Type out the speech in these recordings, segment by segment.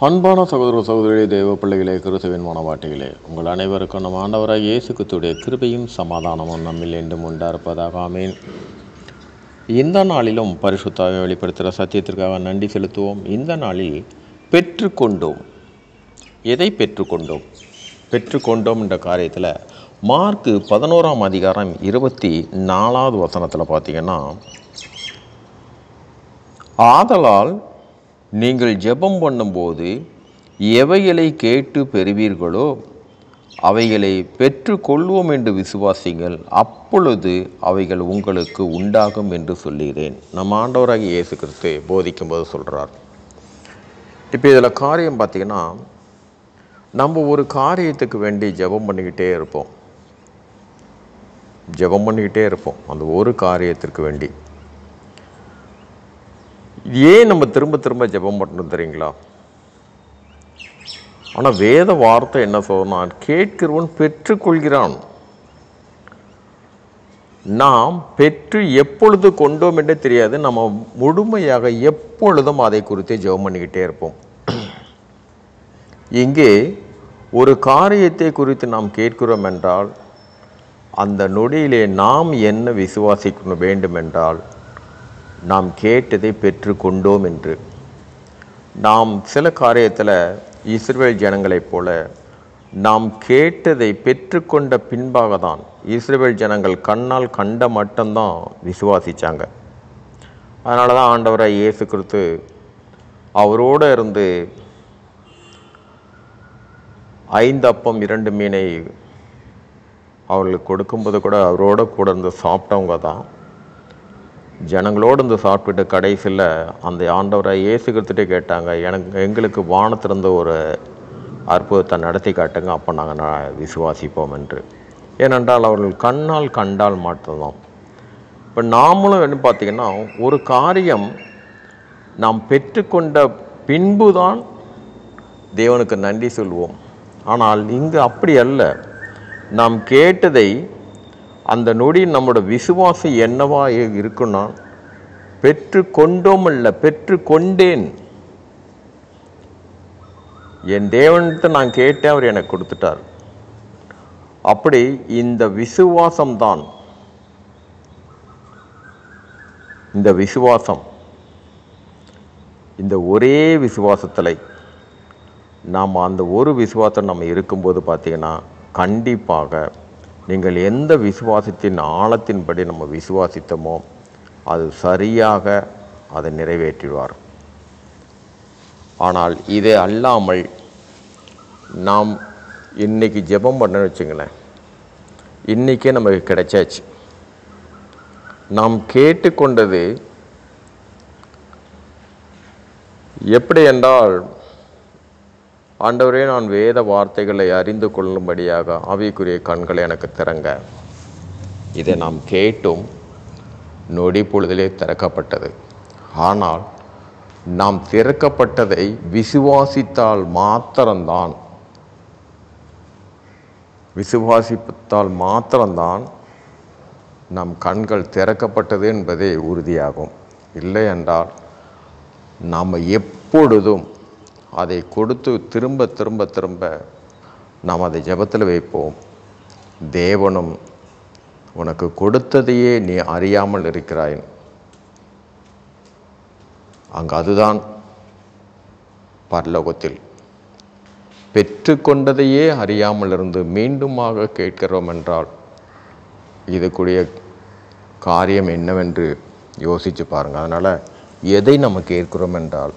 அன்பான சகோதர சகோதரி தேவ பிள்ளைகளே, கிறிஸ்துவின் மனவாட்டிகளே, உங்கள் அனைவருக்கும் நம் ஆண்டவராக இயேசு கிறிஸ்துவுடைய கிருபையும் சமாதானமும் நம்மில் என்றும் உண்டாயிருப்பதாக. ஆமென். இந்த நாளிலும் பரிசுத்தாக வெளிப்படுத்துகிற சத்தியத்திற்காக நன்றி செலுத்துவோம். இந்த நாளில் பெற்றுக்கொண்டோம். எதை பெற்றுக்கொண்டோம்? பெற்றுக்கொண்டோம் என்ற காரியத்தில் மார்க்கு 11ஆம் அதிகாரம் 24வது வசனத்தில் பார்த்தீங்கன்னா, ஆதலால் நீங்கள் ஜெபம் பண்ணும்போது எவைகளை கேட்டு பெறுவீர்களோ அவைகளை பெற்று கொள்வோம் என்று விசுவாசிங்கள், அப்பொழுது அவைகள் உங்களுக்கு உண்டாகும் என்று சொல்லுகிறேன். நம்ம ஆண்டவராகிய இயேசு கிறிஸ்து போதிக்கும்போது சொல்கிறார். இப்போ இதில் காரியம் பார்த்திங்கன்னா, நம்ம ஒரு காரியத்துக்கு வேண்டி ஜெபம் பண்ணிக்கிட்டே இருப்போம் அந்த ஒரு காரியத்திற்கு வேண்டி. ஏன் நம்ம திரும்ப திரும்ப ஜெபம் பண்ணணும் தெரியுங்களா? ஆனால் வேத வார்த்தை என்ன சொல்லணும்? கேட்கிறவன் பெற்றுக்கொள்கிறான். நாம் பெற்று எப்பொழுது கொண்டோம் என்றே தெரியாது. நம்ம முழுமையாக எப்பொழுதும் அதை குறித்து ஜெபம் பண்ணிக்கிட்டே இருப்போம். இங்கே ஒரு காரியத்தை குறித்து நாம் கேட்கிறோம் என்றால், அந்த நொடியிலே நாம் என்ன விசுவாசிக்க வேண்டும் என்றால், நாம் கேட்டதை பெற்று கொண்டோம் என்று. நாம் சில காரியத்தில் இஸ்ரவேல் ஜனங்களைப் போல நாம் கேட்டதை பெற்றுக்கொண்ட பின்பாக தான் இஸ்ரவேல் ஜனங்கள் கண்ணால் கண்ட மட்டும்தான் விசுவாசித்தாங்க. அதனால தான் ஆண்டவராய் இயேசு கிறிஸ்து அவரோடு இருந்து 5 அப்பம் 2 மீனை அவர்களுக்கு கொடுக்கும்போது கூட அவரோட கூட இருந்து சாப்பிட்டவங்க தான். ஜனங்களோடு இருந்து சாப்பிட்டுட்டு கடைசியில் அந்த ஆண்டவரை இயேசு கிறிஸ்துட்டே கேட்டாங்க, எங்களுக்கு வானத்திலிருந்து ஒரு அற்புதத்தை நடத்தி காட்டுங்க, அப்போ நாங்கள் விசுவாசிப்போம் என்று. ஏனென்றால் அவர்கள் கண்ணால் கண்டால் மட்டும்தான். இப்போ நாமளும் என்ன பார்த்திங்கன்னா, ஒரு காரியம் நாம் பெற்றுக்கொண்ட பின்பு தான் தேவனுக்கு நன்றி சொல்வோம். ஆனால் இங்கு அப்படி அல்ல. நாம் கேட்டதை அந்த நொடி நம்மளோட விசுவாசம் என்னவா இருக்குன்னா, பெற்று கொண்டோம் அல்ல, பெற்று கொண்டேன். என் தேவன்கிட்ட நான் கேட்டேன், அவர் எனக்கு கொடுத்துட்டார். அப்படி இந்த விசுவாசம்தான், இந்த விசுவாசம், இந்த ஒரே விசுவாசத்தில் நாம் அந்த ஒரு விசுவாசம் நம்ம இருக்கும்போது பார்த்தீங்கன்னா, கண்டிப்பாக நீங்கள் எந்த விசுவாசத்தின் ஆழத்தின்படி நம்ம விசுவாசித்தோமோ அது சரியாக அதை நிறைவேற்றுவார். ஆனால் இதை அல்லாமல் நாம் இன்றைக்கி ஜெபம் பண்ண வச்சுங்களேன், இன்றைக்கே நமக்கு கிடைச்சாச்சு. நாம் கேட்டுக்கொண்டது எப்படி என்றால், ஆண்டவரே, நான் வேத வார்த்தைகளை அறிந்து கொள்ளும்படியாக ஆவிக்குரிய கண்களை எனக்கு திறங்க. இதை நாம் கேட்டும் நொடி பொழுதிலே திறக்கப்பட்டது. ஆனால் நாம் திறக்கப்பட்டதை விசுவாசித்தால் மாத்திரம்தான் நம் கண்கள் திறக்கப்பட்டது என்பதே உறுதியாகும். இல்லை என்றால் நாம் எப்பொழுதும் அதை கொடுத்து திரும்ப திரும்ப திரும்ப நாம் அதை ஜெபத்தில் வைப்போம். தேவனும் உனக்கு கொடுத்ததையே நீ அறியாமல் இருக்கிறாய். அங்கு அதுதான் பரலோகத்தில். பெற்றுக்கொண்டதையே அறியாமல் இருந்து மீண்டுமாக கேட்கிறோம் என்றால் இதுக்குரிய காரியம் என்னவென்று யோசித்து பாருங்கள். அதனால் எதை நம்ம கேட்கிறோம் என்றால்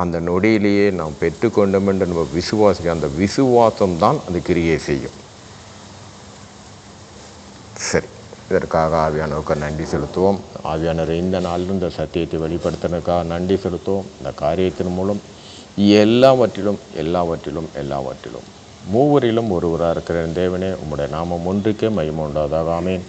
அந்த நொடியிலேயே நாம் பெற்றுக்கொண்டோம் என்று நம்ம விசுவாசிக்க, அந்த விசுவாசம்தான் அந்த கிரியை செய்யும். சரி, இதற்காக ஆவியானவருக்கு நன்றி செலுத்துவோம். ஆவியானவர் இந்த நாளில் இந்த சத்தியத்தை வெளிப்படுத்தினதுக்காக நன்றி செலுத்துவோம். இந்த காரியத்தின் மூலம் எல்லாவற்றிலும் மூவரிலும் ஒருவராக இருக்கிற தேவனே, உம்முடைய நாமம் ஒன்றுக்கே மகிமை உண்டாவதாக. ஆமென்.